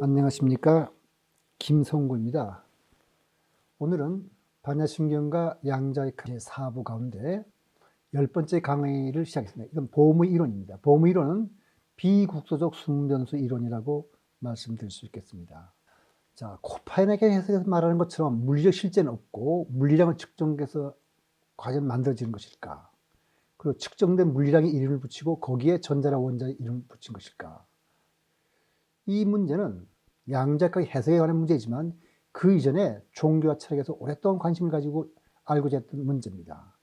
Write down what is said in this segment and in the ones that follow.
안녕하십니까, 김성구입니다. 오늘은 반야심경과 양자의 제4부 가운데 10번째 강의를 시작했습니다. 이건 보험의 이론입니다. 보험의 이론은 비국소적 수문변수 이론이라고 말씀드릴 수 있겠습니다. 자, 코페르니쿠스의 해석에서 말하는 것처럼 물리적 실제는 없고 물리량을 측정해서 과연 만들어지는 것일까? 그리고 측정된 물리량의 이름을 붙이고 거기에 전자나 원자의 이름을 붙인 것일까? 이 문제는 양자역학의 해석에 관한 문제이지만 그 이전에 종교와 철학에서 오랫동안 관심을 가지고 알고자 했던 문제입니다.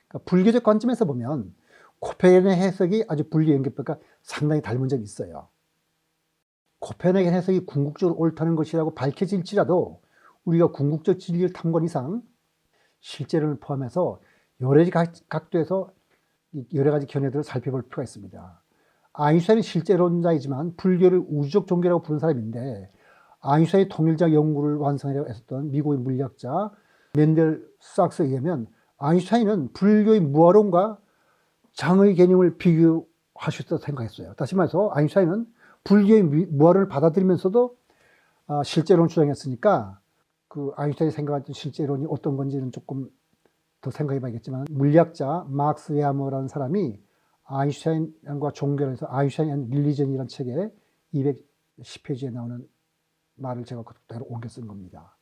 그러니까 불교적 관점에서 보면 코페르니쿠스의 해석이 아주 분리 연결법과 상당히 닮은 점이 있어요. 코페르니쿠스의 해석이 궁극적으로 옳다는 것이라고 밝혀질지라도 우리가 궁극적 진리를 탐구한 이상 실제론을 포함해서 여러 가지 각도에서 여러 가지 견해들을 살펴볼 필요가 있습니다. 아인슈타인은 실제론자이지만 불교를 우주적 종교라고 부르는 사람인데 아인슈타인의 통일적 연구를 완성하려고 했었던 미국의 물리학자 맨델 수학스에 의하면 아인슈타인은 불교의 무아론과 장의 개념을 비교할 수 있다고 생각했어요. 다시 말해서 아인슈타인은 불교의 무아론을 받아들이면서도 실제론을 주장했으니까 그 아인슈타인이 생각했던 실제론이 어떤 건지는 조금 더 생각해 봐야겠지만 물리학자 막스 웨하머라는 사람이 아인슈타인과 종교를 해서 아인슈타인 앤 릴리전이라는 책에 210페이지에 나오는 말을 제가 그대로 옮겨 쓴 겁니다.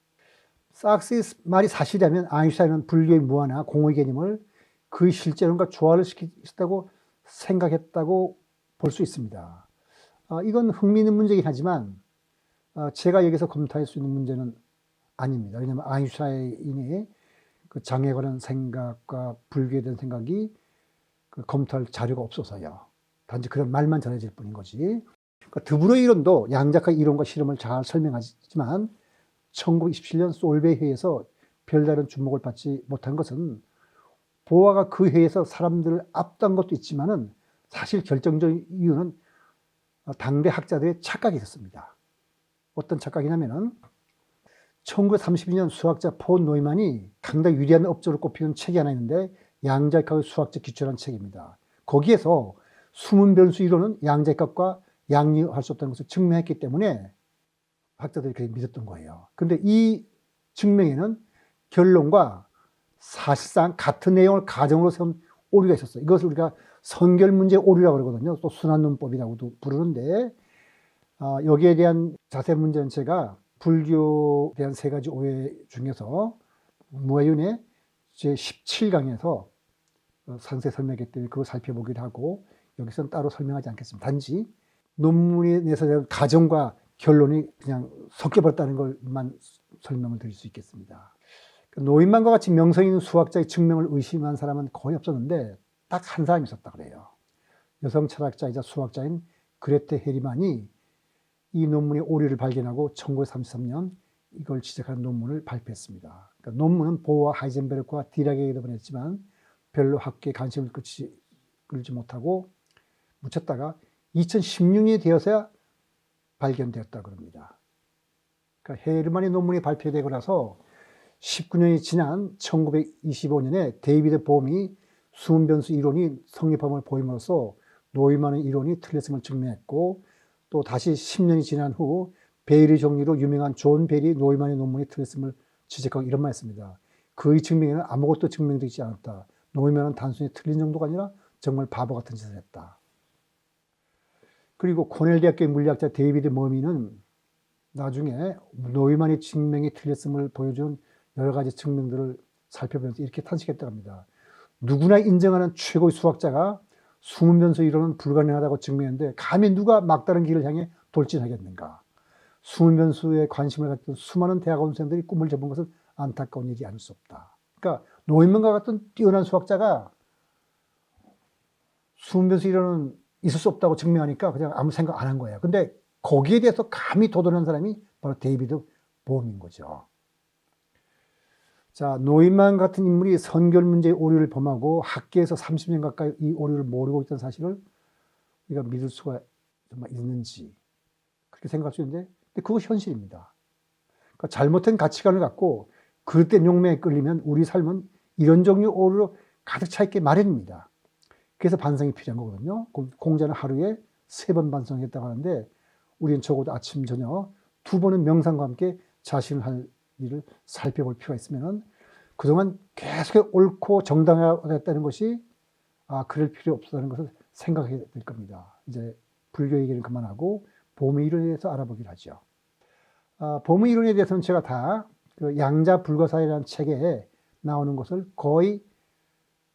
사크스의 말이 사실이라면 아인슈타인은 불교의 무아나 공의 개념을 그의 실제론과 조화를 시켰다고 생각했다고 볼 수 있습니다. 이건 흥미있는 문제이긴 하지만 제가 여기서 검토할 수 있는 문제는 아닙니다. 왜냐하면 아인슈타인이 그 장애에 관한 생각과 불교에 대한 생각이 검토할 자료가 없어서요. 단지 그런 말만 전해질 뿐인 거지. 그러니까 드브로의 이론도 양자역학의 이론과 실험을 잘 설명하지만 1927년 솔베이 회의에서 별다른 주목을 받지 못한 것은 보아가 그 회의에서 사람들을 압도한 것도 있지만은 사실 결정적인 이유는 당대 학자들의 착각이 있었습니다. 어떤 착각이냐면은 1932년 수학자 폰 노이만이 상당히 유리한 업적을 꼽히는 책이 하나 있는데 양자역학의 수학적 기초라는 책입니다. 거기에서 숨은 변수 이론은 양자역학과 양리할 수 없다는 것을 증명했기 때문에 학자들이 그렇게 믿었던 거예요. 근데 이 증명에는 결론과 사실상 같은 내용을 가정으로 세운 오류가 있었어요. 이것을 우리가 선결문제 오류라고 그러거든요. 또 순환론법이라고도 부르는데 여기에 대한 자세 문제는 제가 불교에 대한 세 가지 오해 중에서 무아윤의 제17강에서 상세 설명했기 때문에 그걸 살펴보기도 하고 여기서는 따로 설명하지 않겠습니다. 단지 논문에 내서 대한 가정과 결론이 그냥 섞여버렸다는 것만 설명을 드릴 수 있겠습니다. 노이만과 같이 명성 있는 수학자의 증명을 의심한 사람은 거의 없었는데 딱 한 사람이 있었다 그래요. 여성 철학자이자 수학자인 그레테 헤리만이 이 논문의 오류를 발견하고 1933년 이걸 지적한 논문을 발표했습니다. 그러니까 논문은 보어와 하이젠베르크와 디락에게도 보냈지만 별로 학계에 관심을 끌지 못하고 묻혔다가 2016년이 되어서야 발견되었다고 합니다. 그러니까 헤르만의 논문이 발표되고 나서 19년이 지난 1925년에 데이비드 봄이 수문변수 이론이 성립함을 보임으로써 노이만의 이론이 틀렸음을 증명했고 또 다시 10년이 지난 후 베일의 정리로 유명한 존 베일이 노이만의 논문이 틀렸음을 지적하고 이런 말 했습니다. 그의 증명에는 아무것도 증명되지 않았다. 노이만은 단순히 틀린 정도가 아니라 정말 바보 같은 짓을 했다. 그리고 코넬 대학교의 물리학자 데이비드 머미는 나중에 노이만의 증명이 틀렸음을 보여준 여러 가지 증명들을 살펴보면서 이렇게 탄식했다고 합니다. 누구나 인정하는 최고의 수학자가 수문변수 이론은 불가능하다고 증명했는데 감히 누가 막다른 길을 향해 돌진하겠는가. 수문변수에 관심을 갖던 수많은 대학원생들이 꿈을 접은 것은 안타까운 일이 아닐 수 없다. 그러니까 노이만과 같은 뛰어난 수학자가 수문변수 이론은 있을 수 없다고 증명하니까 그냥 아무 생각 안 한 거예요. 근데 거기에 대해서 감히 도전한 사람이 바로 데이비드 봄인 거죠. 자, 노이만 같은 인물이 선결 문제의 오류를 범하고 학계에서 30년 가까이 이 오류를 모르고 있다는 사실을 우리가 믿을 수가 정말 있는지 그렇게 생각할 수 있는데 근데 그거 현실입니다. 그러니까 잘못된 가치관을 갖고 그릇된 욕망에 끌리면 우리 삶은 이런 종류 오류로 가득 차 있게 마련입니다. 그래서 반성이 필요한 거거든요. 공자는 하루에 3번 반성했다고 하는데 우리는 적어도 아침, 저녁 2번은 명상과 함께 자신을 할 일을 살펴볼 필요가 있으면 그동안 계속 옳고 정당하다는 것이 그럴 필요 없다는 것을 생각해야 될 겁니다. 이제 불교 얘기는 그만하고 보무 이론에 대해서 알아보기로 하죠. 보무 이론에 대해서는 제가 다 그 양자불거사이라는 책에 나오는 것을 거의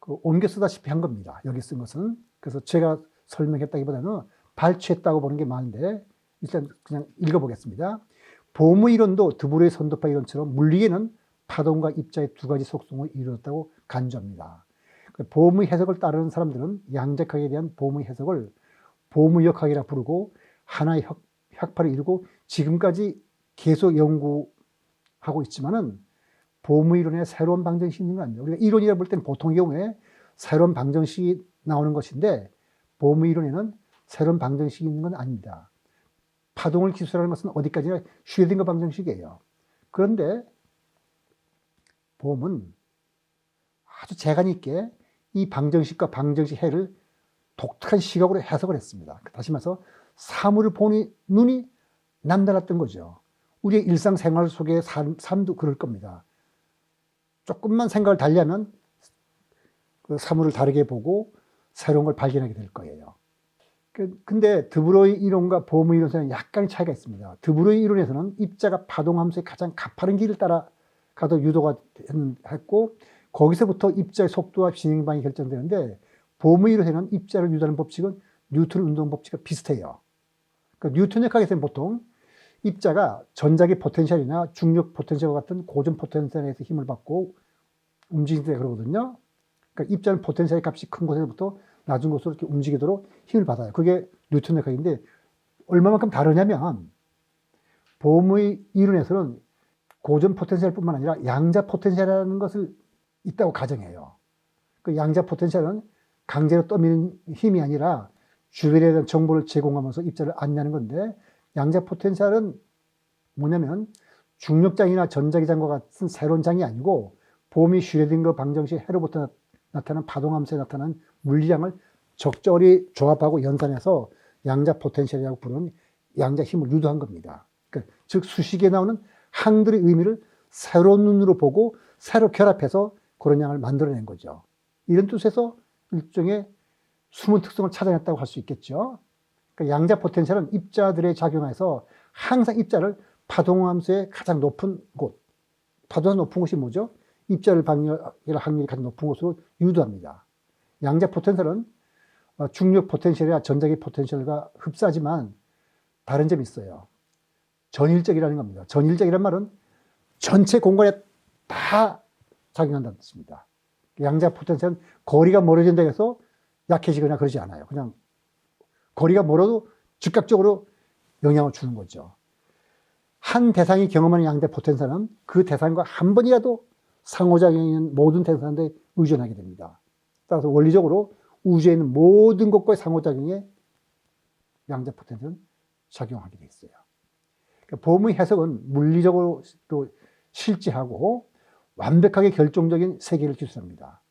옮겨 쓰다시피 한 겁니다. 여기 쓴 것은. 그래서 제가 설명했다기보다는 발췌했다고 보는 게 많은데 일단 그냥 읽어보겠습니다. 보무 이론도 드브로의 선도파 이론처럼 물리에는 파동과 입자의 2가지 속성을 이루었다고 간주합니다. 보무 해석을 따르는 사람들은 양자학에 대한 보무 해석을 보무역학이라 부르고 하나의 학파를 이루고 지금까지 계속 연구하고 있지만은 보무 이론에 새로운 방정식이 있는 거 아닙니다. 우리가 이론이라 볼 때는 보통의 경우에 새로운 방정식이 나오는 것인데 보무 이론에는 새로운 방정식이 있는 건 아닙니다. 파동을 기술하는 것은 어디까지나 슈레딩거 방정식이에요. 그런데 보험은 아주 재간 있게 이 방정식과 방정식 해를 독특한 시각으로 해석을 했습니다. 다시 말해서 사물을 보니 눈이 남달랐던 거죠. 우리의 일상생활 속의 삶도 그럴 겁니다. 조금만 생각을 달리하면 그 사물을 다르게 보고 새로운 걸 발견하게 될 거예요. 근데 드브로이 이론과 보무 이론에서는 약간의 차이가 있습니다. 드브로이 이론에서는 입자가 파동함수의 가장 가파른 길을 따라가도 유도가 했고 거기서부터 입자의 속도와 진행 방향이 결정되는데 보무 이론에서는 입자를 유도하는 법칙은 뉴턴 운동 법칙과 비슷해요. 그러니까 뉴턴 역학에서는 보통 입자가 전자기 포텐셜이나 중력 포텐셜과 같은 고전 포텐셜에서 힘을 받고 움직인다 그러거든요. 그러니까 입자는 포텐셜의 값이 큰 곳에서부터 낮은 곳으로 이렇게 움직이도록 힘을 받아요. 그게 뉴턴 역학인데 얼마만큼 다르냐면 보무의 이론에서는 고전 포텐셜뿐만 아니라 양자 포텐셜이라는 것을 있다고 가정해요. 그 양자 포텐셜은 강제로 떠미는 힘이 아니라 주변에 대한 정보를 제공하면서 입자를 안내하는 건데 양자 포텐셜은 뭐냐면 중력장이나 전자기장과 같은 새로운 장이 아니고 보미 슈레딩거 방정식 해로부터 나타난 파동함수에 나타난 물리량을 적절히 조합하고 연산해서 양자 포텐셜이라고 부르는 양자 힘을 유도한 겁니다. 그러니까 즉 수식에 나오는 항들의 의미를 새로운 눈으로 보고 새로 결합해서 그런 양을 만들어낸 거죠. 이런 뜻에서 일종의 숨은 특성을 찾아냈다고 할 수 있겠죠. 그러니까 양자 포텐셜은 입자들의 작용에서 항상 입자를 파동함수의 가장 높은 곳, 파동함수 높은 곳이 뭐죠? 입자를 방해할 확률이 가장 높은 곳으로 유도합니다. 양자 포텐셜은 중력 포텐셜이나 전자기 포텐셜과 흡사하지만 다른 점이 있어요. 전일적이라는 겁니다. 전일적이란 말은 전체 공간에 다 작용한다는 뜻입니다. 양자 포텐셜은 거리가 멀어진다고 해서 약해지거나 그러지 않아요. 그냥 거리가 멀어도 즉각적으로 영향을 주는 거죠. 한 대상이 경험하는 양자 포텐셜은 그 대상과 한 번이라도 상호작용인 모든 대상들에 의존하게 됩니다. 따라서 원리적으로 우주에 있는 모든 것과의 상호작용에 양자 포텐셜은 작용하게 돼 있어요. 그러니까 보무의 해석은 물리적으로 또 실제하고 완벽하게 결정적인 세계를 기술합니다.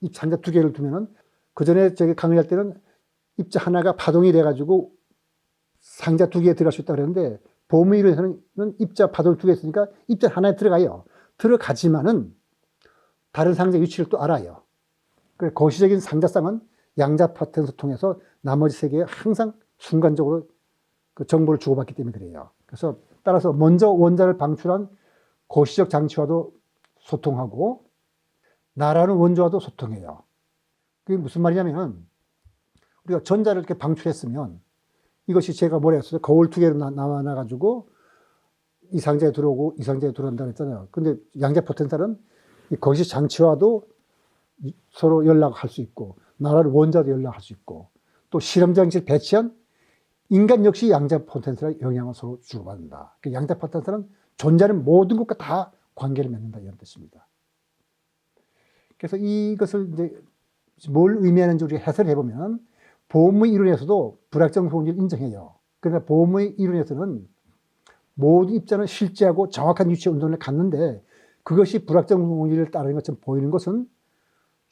이 상자 2개를 두면은 그 전에 저기 강의할 때는 입자 하나가 파동이 돼가지고 상자 2개에 들어갈 수 있다고 그랬는데 보무 이론에서는 입자 파동을 2개 있으니까 입자 하나에 들어가요. 들어가지만은 다른 상자 위치를 또 알아요. 그래서 거시적인 상자쌍은 양자 파텐을 통해서 나머지 세계에 항상 순간적으로 그 정보를 주고받기 때문에 그래요. 그래서 따라서 먼저 원자를 방출한 거시적 장치와도 소통하고 나라는 원자와도 소통해요. 그게 무슨 말이냐면 우리가 전자를 이렇게 방출했으면 이것이 제가 뭐라 했어요? 거울 2개로 나와가지고 이 상자에 들어오고 이 상자에 들어온다고 했잖아요. 근데 양자 포텐셜은 이 거시 장치와도 서로 연락할 수 있고 나라를 원자도 연락할 수 있고 또 실험 장치를 배치한 인간 역시 양자 포텐셜의 영향을 서로 주고받는다. 양자 포텐셜은 존재하는 모든 것과 다 관계를 맺는다 이런 뜻입니다. 그래서 이것을 이제 뭘 의미하는지 우리가 해설을 해보면 보무의 이론에서도 불확정 소원을 인정해요. 그러나 보무의 이론에서는 모든 입자는 실제하고 정확한 위치의 운동을 갖는데 그것이 불확정 원리를 따르는 것처럼 보이는 것은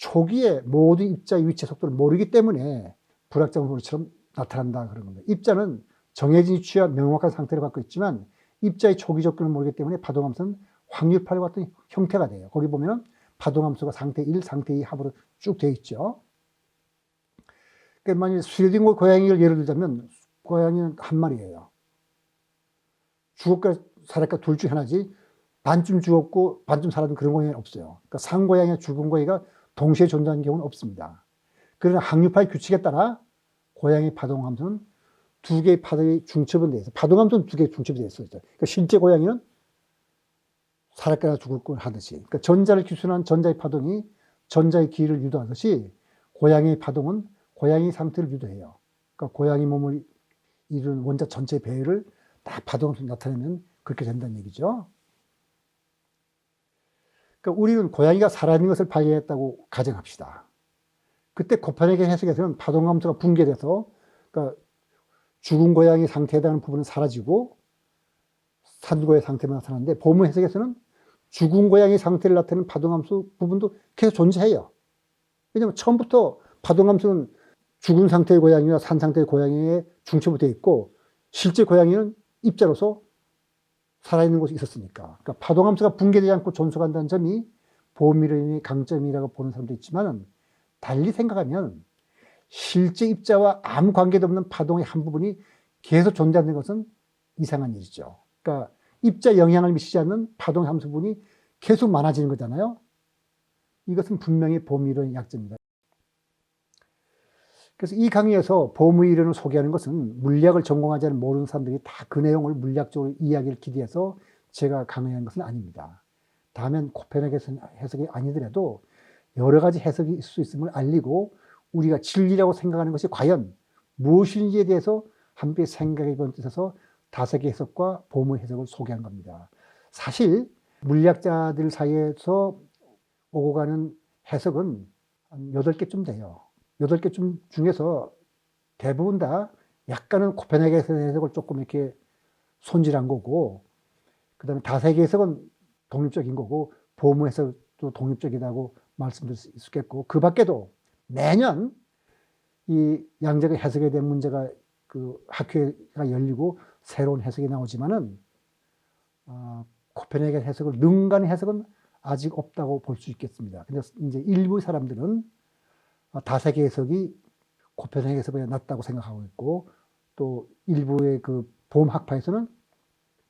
초기에 모든 입자의 위치 속도를 모르기 때문에 불확정 소리처럼 나타난다 그런 겁니다. 입자는 정해진 위치와 명확한 상태를 갖고 있지만 입자의 초기 조건을 모르기 때문에 파동함수는 확률파와 같은 형태가 돼요. 거기 보면 파동함수가 상태 1, 상태 2 합으로 쭉 되어 있죠. 그러니까 만약에 스웨딩 고양이를 예를 들자면 고양이는 한 마리예요. 죽을까 살았까 둘 중 하나지 반쯤 죽었고 반쯤 살았던 그런 고양이는 없어요. 그러니까 산 고양이와 죽은 고양이가 동시에 존재하는 경우는 없습니다. 그러나 확률파의 규칙에 따라 고양이 파동함수는 두 개의 파동이 중첩은 되어 있어요. 파동함수는 두 개의 중첩이 되어 있어요. 그러니까 실제 고양이는 살았거나 죽을거나 하듯이. 그러니까 전자를 기준한 전자의 파동이 전자의 기를 유도하듯이 고양이의 파동은 고양이 상태를 유도해요. 그러니까 고양이 몸을 이루는 원자 전체의 배열을 다 파동함수로 나타내면 그렇게 된다는 얘기죠. 그러니까 우리는 고양이가 살아있는 것을 발견했다고 가정합시다. 그때 코페르니쿠스 해석에서는 파동함수가 붕괴돼서 그러니까 죽은 고양이 상태에 해당하는 부분은 사라지고 산고의 상태만 나타나는데 보무 해석에서는 죽은 고양이 상태를 나타내는 파동함수 부분도 계속 존재해요. 왜냐하면 처음부터 파동함수는 죽은 상태의 고양이와 산 상태의 고양이에 중첩이 되어 있고 실제 고양이는 입자로서 살아있는 곳이 있었으니까. 그러니까 파동함수가 붕괴되지 않고 존속한다는 점이 보호미론의 강점이라고 보는 사람도 있지만 달리 생각하면 실제 입자와 아무 관계도 없는 파동의 한 부분이 계속 존재하는 것은 이상한 일이죠. 그러니까 입자에 영향을 미치지 않는 파동의 함수분이 계속 많아지는 거잖아요. 이것은 분명히 보호미론의 약점입니다. 그래서 이 강의에서 보호미론을 소개하는 것은 물리학을 전공하지 않은 모르는 사람들이 다 그 내용을 물리학적으로 이해하기를 기대해서 제가 강의한 것은 아닙니다. 다음엔 코페르니쿠스 해석이 아니더라도 여러 가지 해석이 있을 수 있음을 알리고 우리가 진리라고 생각하는 것이 과연 무엇인지에 대해서 함께 생각해 본 뜻에서 5개 해석과 보무 해석을 소개한 겁니다. 사실 물리학자들 사이에서 오고 가는 해석은 한 8개쯤 돼요. 8개쯤 중에서 대부분 다 약간은 코페르니쿠스 해석을 조금 이렇게 손질한 거고, 그 다음에 5개 해석은 독립적인 거고, 보무 해석도 독립적이라고 말씀드릴 수 있겠고, 그 밖에도 매년 이 양자의 해석에 대한 문제가 그 학회가 열리고 새로운 해석이 나오지만은 코페르니쿠스 해석을 능가하는 해석은 아직 없다고 볼 수 있겠습니다. 근데 이제 일부 사람들은 5개 해석이 코페르니쿠스 해석보다 낫다고 생각하고 있고 또 일부의 그 보험학파에서는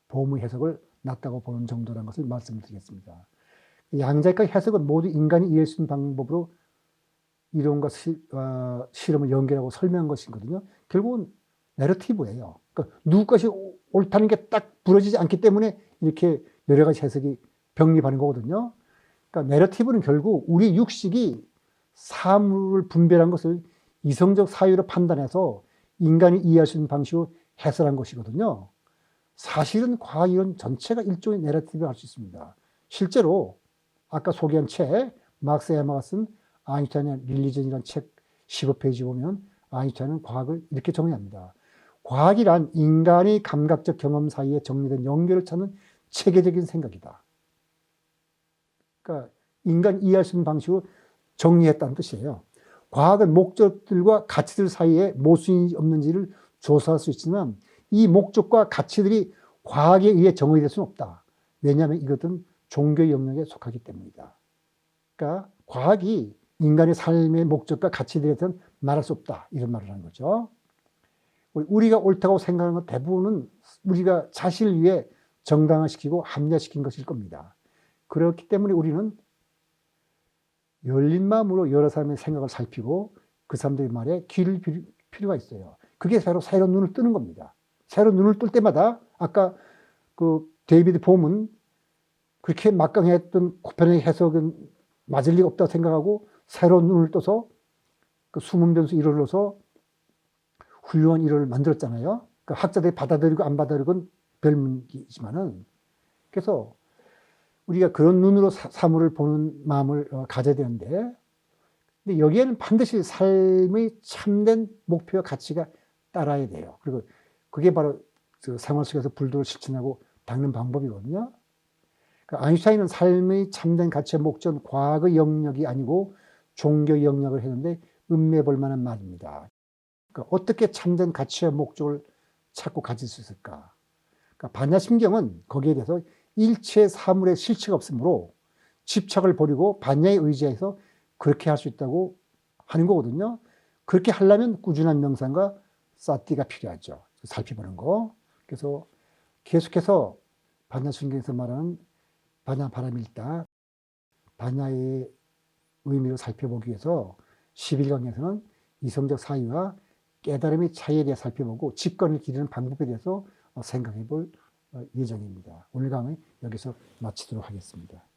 보험의 해석을 낫다고 보는 정도라는 것을 말씀드리겠습니다. 양자역학 해석은 모두 인간이 이해할 수 있는 방법으로 이론과 실험을 연결하고 설명한 것이거든요. 결국은 내러티브예요. 그러니까 누구 것이 옳다는 게 딱 부러지지 않기 때문에 이렇게 여러 가지 해석이 병립하는 거거든요. 그러니까 내러티브는 결국 우리 육식이 사물을 분별한 것을 이성적 사유로 판단해서 인간이 이해할 수 있는 방식으로 해설한 것이거든요. 사실은 과학이론 전체가 일종의 내러티브를 할 수 있습니다. 실제로 아까 소개한 책, 막스 에마가 쓴 아인슈타인의 릴리전이라는 책 15페이지 보면 아인슈타인은 과학을 이렇게 정의합니다. 과학이란 인간의 감각적 경험 사이에 정리된 연결을 찾는 체계적인 생각이다. 그러니까 인간 이해할 수 있는 방식으로 정리했다는 뜻이에요. 과학은 목적들과 가치들 사이에 모순이 없는지를 조사할 수 있지만 이 목적과 가치들이 과학에 의해 정의될 수는 없다. 왜냐하면 이것은 종교의 영역에 속하기 때문이다. 그러니까 과학이 인간의 삶의 목적과 가치들에 대해서는 말할 수 없다. 이런 말을 하는 거죠. 우리가 옳다고 생각하는 것 대부분은 우리가 자신을 위해 정당화시키고 합리화시킨 것일 겁니다. 그렇기 때문에 우리는 열린 마음으로 여러 사람의 생각을 살피고 그 사람들의 말에 귀를 기울일 필요가 있어요. 그게 바로 새로운 눈을 뜨는 겁니다. 새로운 눈을 뜰 때마다 아까 그 데이비드 봄은 그렇게 막강했던 코페르니쿠스 해석은 맞을 리가 없다고 생각하고 새로운 눈을 떠서 그 숨은 변수 이론으로서 훌륭한 이론을 만들었잖아요. 그러니까 학자들이 받아들이고 안 받아들이건 별문이지만은 그래서 우리가 그런 눈으로 사물을 보는 마음을 가져야 되는데 근데 여기에는 반드시 삶의 참된 목표와 가치가 따라야 돼요. 그리고 그게 바로 그 생활 속에서 불도를 실천하고 닦는 방법이거든요. 그러니까 아인슈타인은 삶의 참된 가치의 목적은 과학의 영역이 아니고 종교 영역을 했는데 음미해볼 만한 말입니다. 그러니까 어떻게 참된 가치와 목적을 찾고 가질 수 있을까? 그러니까 반야심경은 거기에 대해서 일체 사물의 실체가 없으므로 집착을 버리고 반야에 의지해서 그렇게 할 수 있다고 하는 거거든요. 그렇게 하려면 꾸준한 명상과 사티가 필요하죠. 살펴보는 거. 그래서 계속해서 반야심경에서 말하는 반야 바라밀다, 반야의 의미를 살펴보기 위해서 11강에서는 이성적 사유와 깨달음의 차이에 대해 살펴보고 직관을 기르는 방법에 대해서 생각해 볼 예정입니다. 오늘 강의 여기서 마치도록 하겠습니다.